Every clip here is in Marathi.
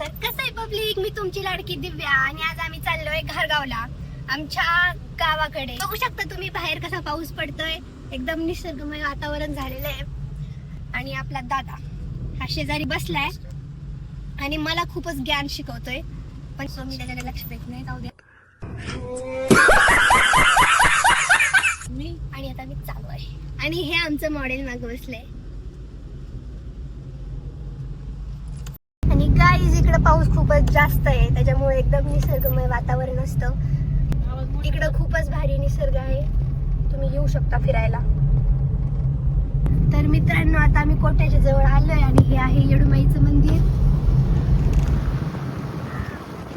तर कसं आहे पब्लिक, मी तुमची लाडकी दिव्या आणि आज आम्ही चाललोय घारगावला, आमच्या गावाकडे. बघू शकता तुम्ही बाहेर कसा पाऊस पडतोय, एकदम निसर्गमय वातावरण झालेलं आहे. आणि आपला दादा हा शेजारी बसलाय आणि मला खूपच ज्ञान शिकवतोय, पण मी त्याच्याकडे लक्ष देत नाही. जाऊ दे. आणि आता मी चालू आहे आणि हे आमचं मॉडेल मागे बसलंय. आणि गाईज इकडे पाऊस खूपच जास्त आहे, त्याच्यामुळे एकदम निसर्गमय वातावरण असतं. इकडं खूपच भारी निसर्ग आहे, तुम्ही येऊ शकता फिरायला. तर मित्रांनो, आता आम्ही कोट्याच्या जवळ आलोय आणि हे आहे येडूमाईचं मंदिर.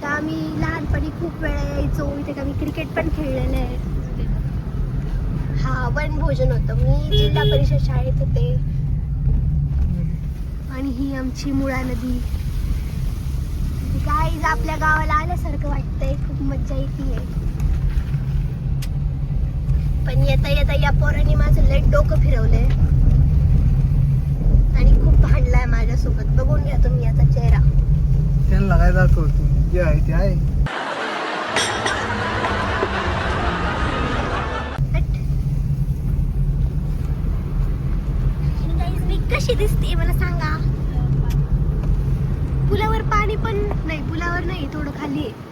तर आम्ही लहानपणी खूप वेळा यायचो इथे, आम्ही क्रिकेट पण खेळलेलं आहे. हा वनभोजन होतं, मी जिल्हा परिषद शाळेत होते. आणि ही आमची मुळा नदी. गाईज आपल्या गावाला आल्यासारखं वाटतंय, खूप मज्जा येते. पण येता येता या पोरांनी माझं लय डोकं फिरवलंय आणि खूप भांडलाय माझ्यासोबत. बघून घ्या तुम्ही याचा चेहरा. त्यांना काय दाखवतो, जे आहे ते आहे. मी कशी दिसते मला सांगा. पुलावर पाणी पण नाही, पुलावर नाही, थोडं खाली आहे.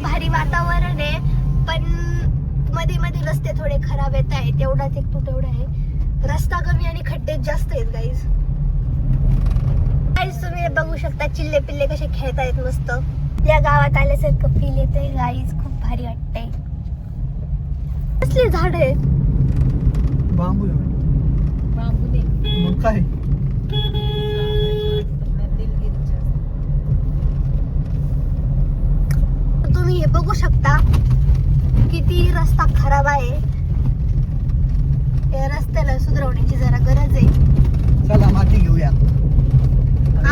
भारी वातावरण आहे, पण मध्ये मध्ये रस्ते थोडे खराब येत आहेत, तेवढाच एक तुटवडा आहे. रस्ता कमी आणि खड्डे जास्त आहेत गाईज. गाईज तुम्ही बघू शकता चिल्ले पिल्ले कसे खेळतायत मस्त. या गावात आल्यासारखं फील येतंय गाईज, खूप भारी वाटतंय. कसले झाड आहेत? बांबू मग काय. तुम्ही हे बघू शकता किती रस्ता खराब आहे. या रस्त्याला सुधारवण्याची जरा गरज आहे. चला माती घेऊया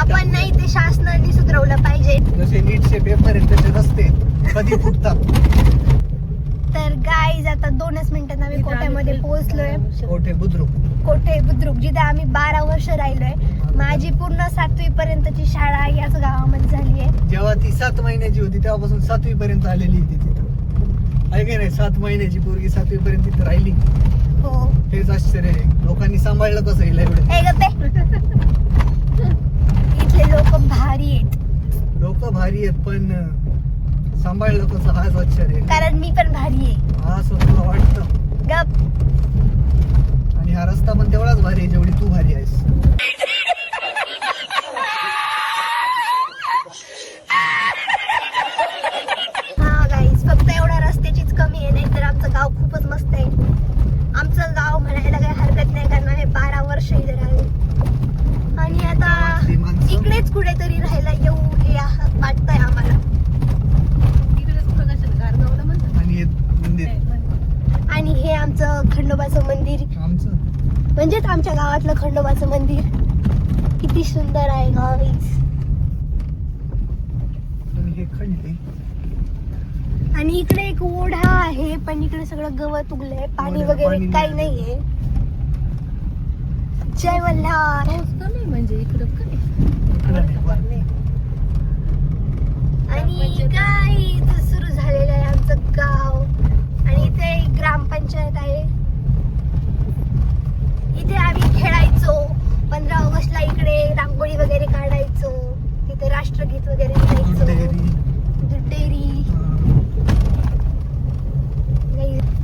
आपण नाही, ते शासनाने सुधारवलं पाहिजे. जसे नीटचे पेपर आहेत तसे रस्ते कधी फुटतात. तर गाईज आता 2च मिनिटात आम्ही कोट्यामध्ये पोहोचलोय. कोठे बुद्रुक, कोठे बुद्रुक, जिथे आम्ही 12 वर्ष राहिलोय. माझी पूर्ण 7वी पर्यंतची शाळा याच गावामध्ये झाली आहे. जेव्हा ती 7 महिन्याची होती तेव्हापासून 7वी पर्यंत आलेली ती तिथं. आहे की नाही, 7 महिन्याची पोरगी 7वी पर्यंत तिथं राहिली. हो, हेच आश्चर्य आहे. लोकांनी सांभाळलं कसं हिला एवढं. ए गप्पे. इथले लोक भारी आहेत. लोक भारी आहेत, पण सांभाळलं कसं हाच आश्चर्य आहे. कारण मी पण भारी आहे. असं तुला वाटतं. गप. आणि हा रस्ता पण तेवढाच भारी आहे जेवढी तू भारी आहेस. हा गाईज, फक्त एवढ्या रस्त्याचीच कमी आहे, नाही तर आमचं गाव खूपच मस्त आहे. आमचं गाव म्हणायला काही हरकत नाही, कारण आम्ही 12 वर्ष इथे राहिले. आणि आता इकडेच कुठेतरी राहायला येऊ हे वाटतंय आम्हाला. आणि हे मंदिर, आणि हे आमचं खंडोबाचं मंदिर, आमचं म्हणजेच आमच्या गावातलं खंडोबाचं मंदिर. किती सुंदर आहे गावीच. आणि हे खंडे. आणि इकडे एक ओढा आहे, पण इकडे सगळं गवत उगलंय, पाणी वगैरे काही नाहीये. जय मल्हार. म्हणजे इकडं काय आणि काय सुरू झालेलं आहे आमचं गाव. आणि इथे ग्रामपंचायत आहे. इथे आम्ही खेळायचो. 15 ऑगस्टला इकडे रांगोळी वगैरे काढायचो. इथे राष्ट्रगीत वगैरे गायचो. दूध डेअरी.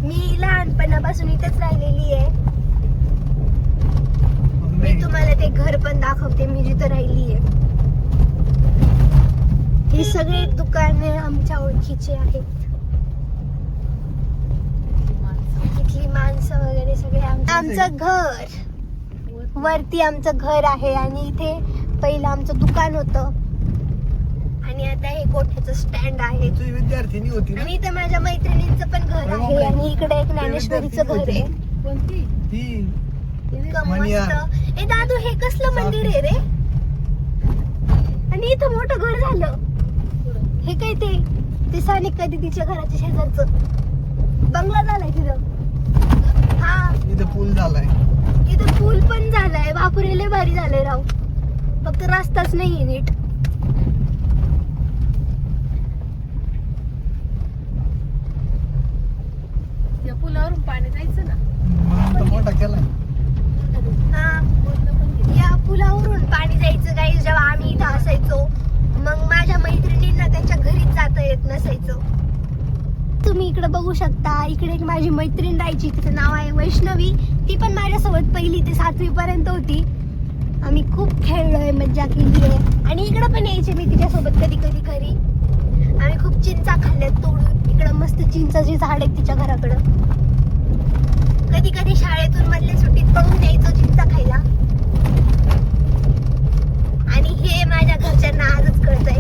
मी लहानपणापासून इथेच राहिलेली आहे. मी तुम्हाला ते घर पण दाखवते, मी जिथं राहिली आहे. हे सगळे दुकाने आमच्या ओळखीचे आहेत. इथली माणसं वगैरे सगळे आमचं घर. वरती आमचं घर आहे आणि इथे पहिलं आमचं दुकान होतं. आणि आता हे कोठ्याचं स्टँड आहे. तू विद्यार्थिनी होती ना. आणि इथे माझ्या मैत्रिणींचं पण घर आहे. आणि इकडे एक ज्ञानेश्वरीचं घर आहे. कोणती ती मस्त. ए दादू, हे कसलं मंदिर आहे रे? आणि इथं मोठं घर झालं. हे काय ते सानिका दीदीच्या घराच्या शेजारचं बंगला झालाय तिथं. हा, इथं पूल झालाय. इथं पूल पण झालाय, बापरे लय भारी झालंय राव. फक्त रस्ताच नाहीये नीट. या पुलावरून पाणी जायचं ना. म्हणून तर मोठा केलाय. हा, बोलणं पण केलं. या पुलावरून पाणी जायचं गाईस. जेव्हा आम्ही इथं असायचो मग माझ्या मैत्रिणींना त्यांच्या घरीच जाता येत नसायचं. तुम्ही इकडे बघू शकता, इकडे एक माझी मैत्रीण राहायची, तिचं नाव आहे वैष्णवी. ती पण माझ्यासोबत 1ली ते 7वी पर्यंत होती. आम्ही खूप खेळलोय, मज्जा केली आहे. आणि इकडे पण यायचे मी तिच्यासोबत कधी कधी घरी. आम्ही खूप चिंचा खाल्ल्यात तोडून. इकडं मस्त चिंचाची झाड आहेत तिच्या घराकडं. कधी कधी शाळेतून मधल्या सुट्टीत पळून यायचो चिंचा खायला. आणि हे माझ्या घरच्यांना आजच कळतंय.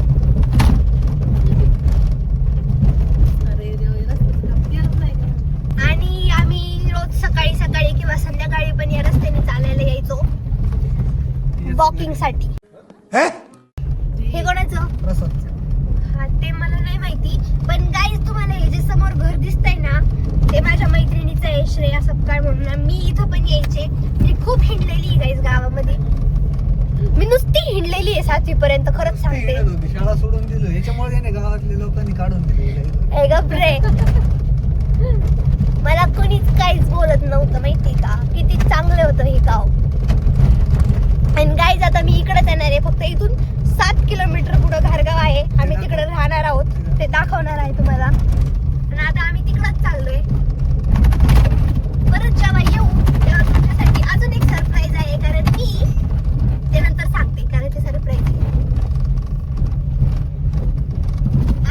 अरे रे, रस्त्याचं काम केलं नाही का? आणि आम्ही रोज सकाळी सकाळी किंवा संध्याकाळी पण या रस्त्याने चालायला यायचो वॉकिंग साठी. हे कोणाचं? प्रसाद. हा, ते मला नाही माहिती. पण गाईज तुम्हाला हे जे समोर घर दिसतंय ना, ते माझ्या मैत्रिणीचं आहे, श्रेया सपकाळ म्हणून. मी इथं पण यायचे. मी खूप हिंडलेली आहे गाईज गावामध्ये. मी नुसती हिंडलेली आहे 7वी पर्यंत, खरंच सांगते. हिंडत होती, शाळा सोडून दिलं. याच्यामुळे त्याने गावातल्या लोकांनी काढून दिलं. ए गप रे. मला कोणीच काहीच बोलत नव्हतं माहिती का. किती चांगलं होतं हे गाव. आणि गाईज आता मी इकडेच येणार आहे. फक्त इथून 7 किलोमीटर पुढे घारगाव आहे. आम्ही तिकडे राहणार आहोत, ते दाखवणार आहे तुम्हाला. आणि आता आम्ही तिकडच चाललोय. परत जेव्हा येऊ तेव्हा तुमच्यासाठी अजून एक सरप्राईज आहे, कारण मी ते नंतर सांगते, कारण ते सरप्राईज आहे.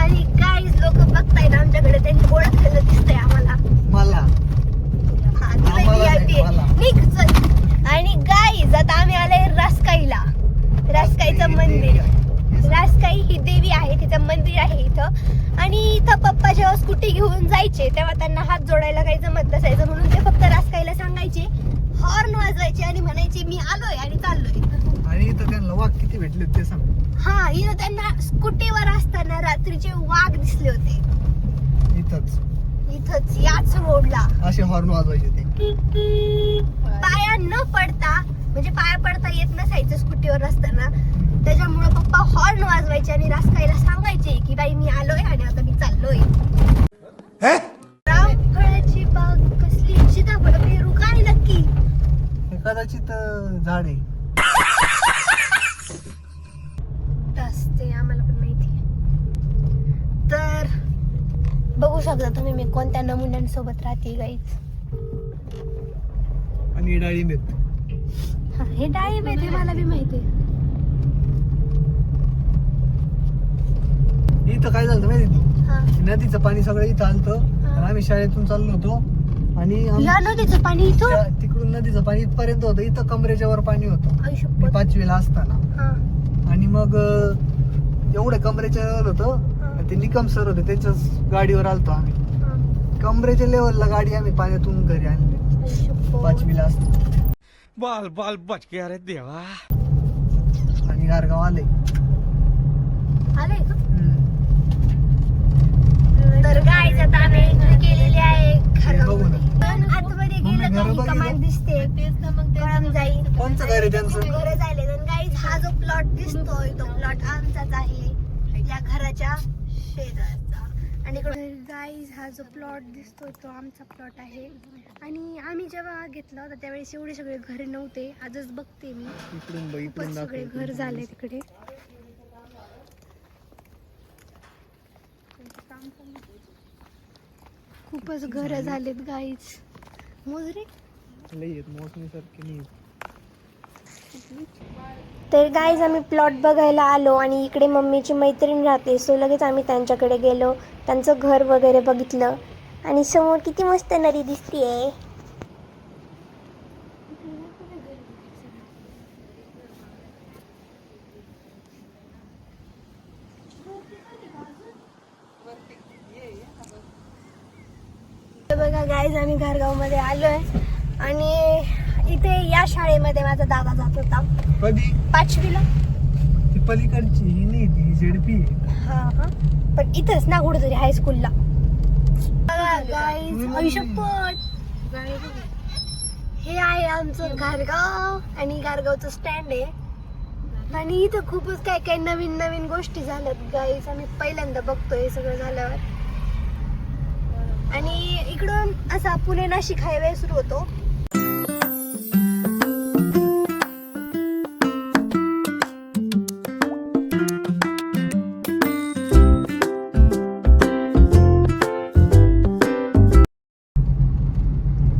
आणि गाईज लोक बघताय ना आमच्याकडे, त्यांनी ओळखलेलं दिसतंय आम्हाला. मला हा, तुला आम्हाला नाही, VIP आहे. मला. निघ, चल. आणि गाईज आता आम्ही आलोय रासकाईला. रासकाईचं मंदिर. रासकाई ही देवी आहे, तिचं मंदिर आहे इथं. आणि इथं पप्पा जेव्हा स्कूटी घेऊन जायचे तेव्हा त्यांना हात जोडायला काही जमत नसायचं, म्हणून ते फक्त रासकाईला सांगायचे, हॉर्न वाजवायचे आणि म्हणायचे मी आलोय आणि चाललोय. आणि इथं त्यांना वाघ किती भेटले ते सांग. हा, इथं त्यांना स्कूटीवर असताना रात्रीचे वाघ दिसले होते. इथंच याच रोडला. असे हॉर्न वाजवायचे ते. पाया न पडता, म्हणजे पाया पडता येत नसायचं स्कूटीवर असताना, त्याच्यामुळे पप्पा हॉर्न वाजवायचे आणि रासकाईला सांगायचे की बाई मी आलोय आणि आता मी चाललोय. रामफळाची बाग कसली, सीताफळ पेरू काय नक्की? हे कदाचित झाड आहे. ते आम्हाला पण माहिती. तर बघू शकता तुम्ही मी कोणत्या नमुन्यांसोबत राहते गाईज. आणि डाळिंब आहेत. हा, हे डाळिंब आहे, ते मला बी माहिती. इथं काय झालं माहिती तू, हा, नदीचं पाणी सगळं इथं आलतं. आणि आम्ही शाळेतून चाललो होतो आणि या नदीचं पाणी इथं. तिकडून नदीचं पाणी इथपर्यंत होतं. इथं कमरेच्या वर पाणी होतं मी आयुष्यभर. 5वीला असताना. हा, आणि मग एवढं कमरेच्या वर होतं. ते निकम सर होते, त्यांच्याच गाडीवर आलतो आम्ही. हा. कमरेच्या लेवलला गाडी आम्ही पाण्यातून घरी आणली आयुष्यभर. 5वीला असताना. बाल बाल बच गया रे देवा. आणि गारगाव आले. आलंय का? तर गाईज आता आम्ही एंट्री केलेली आहे घरामध्ये. पण आतमध्ये गेलं मम्मी, काही घरं कमाल बघितलं? दिसते. तेच ना मग कळम जाईल. कोणचं घर आहे त्यांचं? घरं झाले. तर गाईज हा जो प्लॉट दिसतोय तो प्लॉट आमचाच आहे, या घराच्या शेजारचा. आणि गाईज हा जो प्लॉट दिसतोय तो आमचा प्लॉट आहे. आणि आम्ही जेव्हा घेतला होता त्यावेळेस एवढे सगळे घर नव्हते. आजच बघते मी, इकडून बघ, खूपच इकडून सगळे दाखव. घर झाले तिकडे. खूपच घर झालेत गाईज. मोजरे. लई आहेत, मोसमीसारखे नाही आहेत. तर गाईज आम्ही प्लॉट बघायला आलो आणि इकडे मम्मीची मैत्रीण राहते, सो लगेच आम्ही त्यांच्याकडे गेलो, त्यांचं घर वगैरे बघितलं. आणि समोर किती मस्त नदी दिसतीये. बघा गाईज आम्ही घारगाव मध्ये आलोय आणि इथे या शाळेमध्ये माझा दादा जात होता कधी 5वीला. ती पलीकडची ही नाही, ती झेडपी आहे. हा, पण इथंच ना कुठेतरी हायस्कूलला. बघा गाईज, आयुष्यपट हे आहे आमचं घारगाव आणि घारगावचं स्टँड आहे आणि इथं खूपच काय काय नवीन नवीन गोष्टी झाल्यात गाईस. आम्ही पहिल्यांदा बघतोय सगळं झाल्यावर. आणि इकडून असा पुणे नाशिक हायवे सुरू होतो.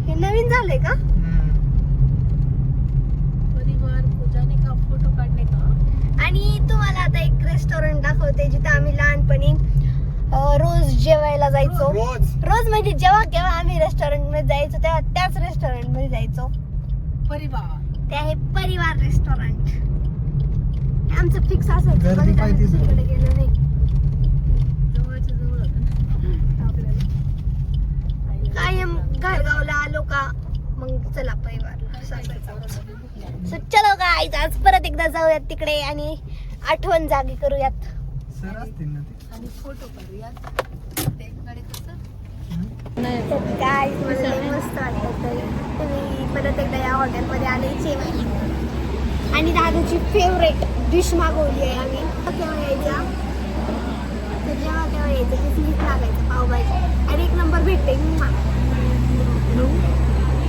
हे नवीन झालंय का? परिवार को जाने का, फोटो काढणे का. आणि तुम्हाला आता एक रेस्टॉरंट दाखवते जिथे आम्ही लहानपणी रोज जेवायला जायचो. रोज म्हणजे जेव्हा केव्हा आम्ही रेस्टॉरंट मध्ये जायचो तेव्हा त्याच रेस्टॉरंट मध्ये जायचो. परिवार ते आहे परिवार रेस्टॉरंट. आमचं फिक्स असायचं, गर्दी कधी आम्ही पाहिजे. दुसरीकडे गेलो नाही. जवळच्या जवळ होतं ना आपल्याला. कायम घरगावला आलो का मग चला परिवारला असं असायचं. So, चलो गाईज आज परत एकदा जाऊयात तिकडे आणि आठवण जागी करूयात. सर असतील ना ते. आणि फोटो काढूया. ते कडे कसं तर गाईज मला लई मस्त वाटतं. तुम्ही परत एकदा या हॉटेलमध्ये आले जेवायला आणि दादूची फेवरेट डिश मागवली आहे आम्ही. केव्हा यायचा तर जेव्हा केव्हा यायचं ते स्लीप लागायचं पावभाजी आणि एक नंबर भेटते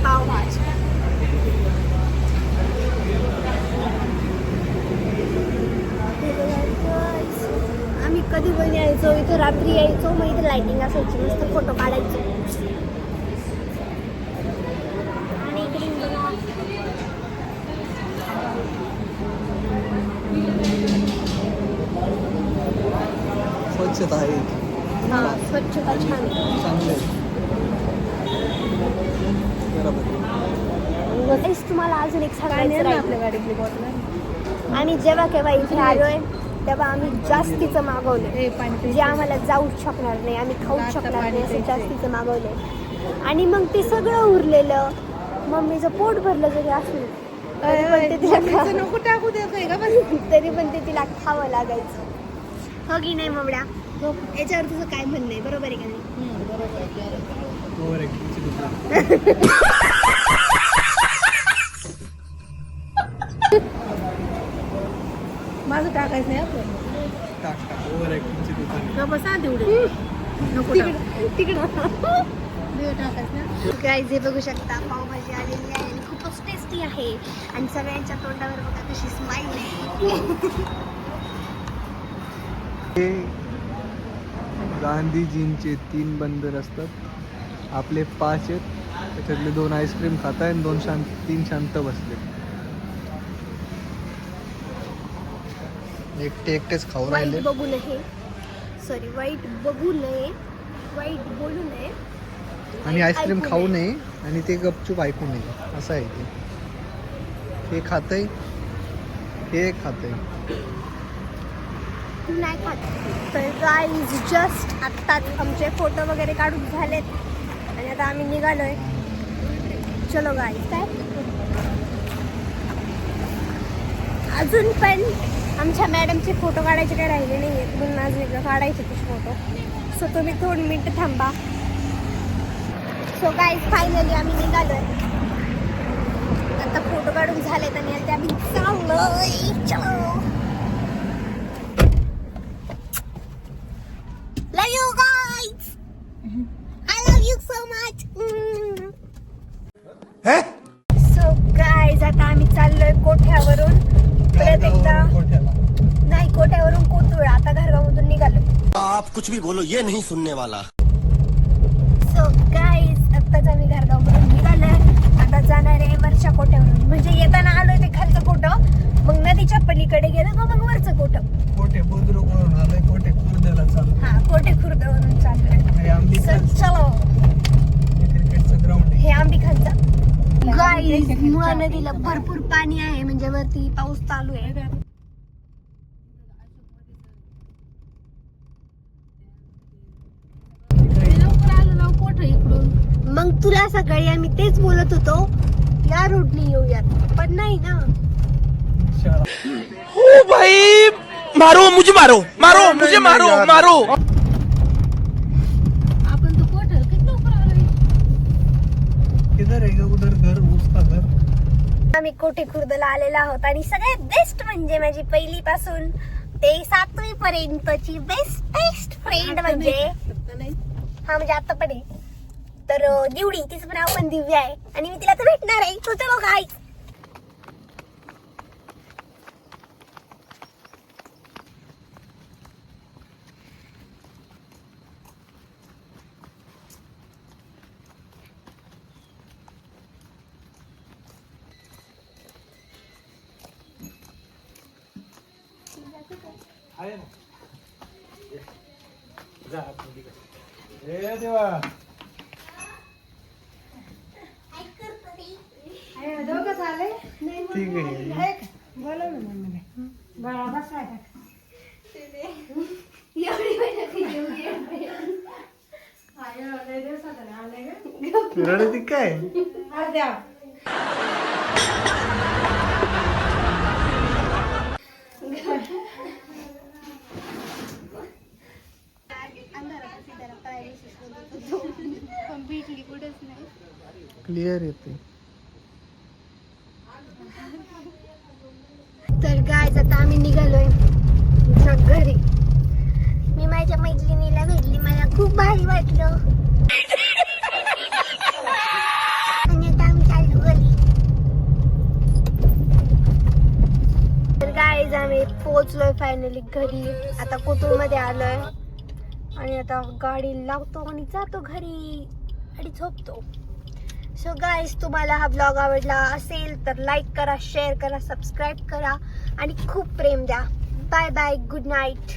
पावभाजी. आम्ही कधी पण यायचो इथं, रात्री यायचो, मग इथे लाइटिंग असायची, मस्त फोटो काढायचो. आणि इकडे बघा स्वच्छता आहे. हा स्वच्छता छान. चांगलं आहे. बरोबर. तेच तुम्हाला अजून एक सांगायचं ना राहिलं. आपल्या गाडीतली बॉटल. आणि जेव्हा केव्हा इथे आलोय तेव्हा आम्ही जास्तीचं मागवलं हे पाणी जे आम्हाला जाऊच शकणार नाही, आम्ही खाऊच शकणार नाही असं जास्तीचं मागवलंय. आणि मग ते सगळं उरलेलं मम्मीचं पोट भरलं जरी असलं तरी पण ते तिला नको टाकू द्यायचं का तरी पण ते तिला खावं लागायचं. हो की नाही ममड्या? याच्यावर तुझं काय म्हणणं आहे? बरोबर आहे का नाही? ओव्हर ऍक्टिंगची दुकान. माझं टाकायचं नाही आपलं. टाक टाक. ओव्हर ऍक्टिंगची दुकान. बसा तेवढे नको तिकडं टाकायचं ना. गाईज हे बघू शकता पावभाजी आलेली आहे आणि खूपच टेस्टी आहे आणि सगळ्यांच्या तोंडावर बघा कशी स्माईल आहे. हे गांधीजींचे 3 बंदर असतात, आपले 5 आहेत. त्याच्यातले 2 आईस्क्रीम खात आहे आणि 3 शांत बसले. एकटेच खाऊ राहिले. वाईट बघू नये, सॉरी वाईट बघू नये, वाईट बोलू नये आणि आईस्क्रीम ऐकू खाऊ नये. नये आणि ते गपचूप ऐकू नये असं आहे ते. हे खातंय, हे खातंय. नाही खात. तर गाईज जस्ट आत्ताच आमचे फोटो वगैरे काढून झालेत आणि आता आम्ही निघालोय. चलो गाईज. काय अजून पण आमच्या मॅडमचे फोटो काढायचे काही राहिले नाही आहेत म्हणून अजून एकदा काढायचे ते फोटो. सो तुम्ही 2 मिनिटं थांबा. सो गाईज फायनली आम्ही निघालोय. आता फोटो काढून झालेत आणि आता आम्ही चाललोय. चलो. Love you guys. I love you so much. So guys, आता आम्ही चाललोय कोठ्यावरून परत एकदा. कोठ्याला. नाही कोठ्यावरून कोथरूड. आता घरगावमधून निघालो. आप कुछ भी बोलो ये नहीं सुनने वाला. So guys, आत्ताच आम्ही घरगावमधून निघालोय. आता जाणार आहे वरच्या कोठ्यावरून. म्हणजे येताना आलोय ते खालचं कोठं, मग नदीच्या पलीकडे गेलं मग वरचं कोठं. कोठे बुद्रुकवरून आलोय, कोठे खुर्द्याला चालू. हा कोठे खुर्दवरून चाललोय. हे आंबी So चलो. क्रिकेटचं ग्राउंड आहे. हे आंबी खालचा. गाईज मुळा नदीला भरपूर पाणी आहे, म्हणजे वरती पाऊस चालू आहे. लवकर आलं ना कोठ इकडून. मग तुला सकाळी आम्ही तेच बोलत होतो या रोडनी येऊयात, पण नाही ना. शाळा. ओ भाई मारो मुझे, मारो मारो मुझे, मारो मारो. आपण तो कोठ किती लवकर आलो. किधर है उधर घर, उसका घर आम्ही कोठे खुर्दला आलेलो आहोत आणि सगळ्यात बेस्ट म्हणजे माझी पहिली पासून ते 7वी पर्यंतची बेस्ट फ्रेंड म्हणजे हा म्हणजे आता पण आहे तर दिवडी, तिचं पण नाव पण दिव्या आहे आणि मी तिला तर भेटणार आहे. तो चलो गाईस. ठीक आहे. रडती काय? भेटली कुठेच नाही. क्लिअर येते. तर गायज आता आम्ही निघालोय घरी. मी माझ्या मैत्रिणीला भेटली, मला खूप भारी वाटलं आणि आता आम्ही चाललो घरी. तर गायज आम्ही पोहोचलोय फायनली घरी. आता कोथरूडमध्ये आलोय आणि आता गाडी लावतो आणि जातो घरी आणि झोपतो. सो गाईज, तुम्हाला हा ब्लॉग आवडला असेल तर लाईक करा, शेअर करा, सबस्क्राईब करा आणि खूप प्रेम द्या. Bye bye, good night.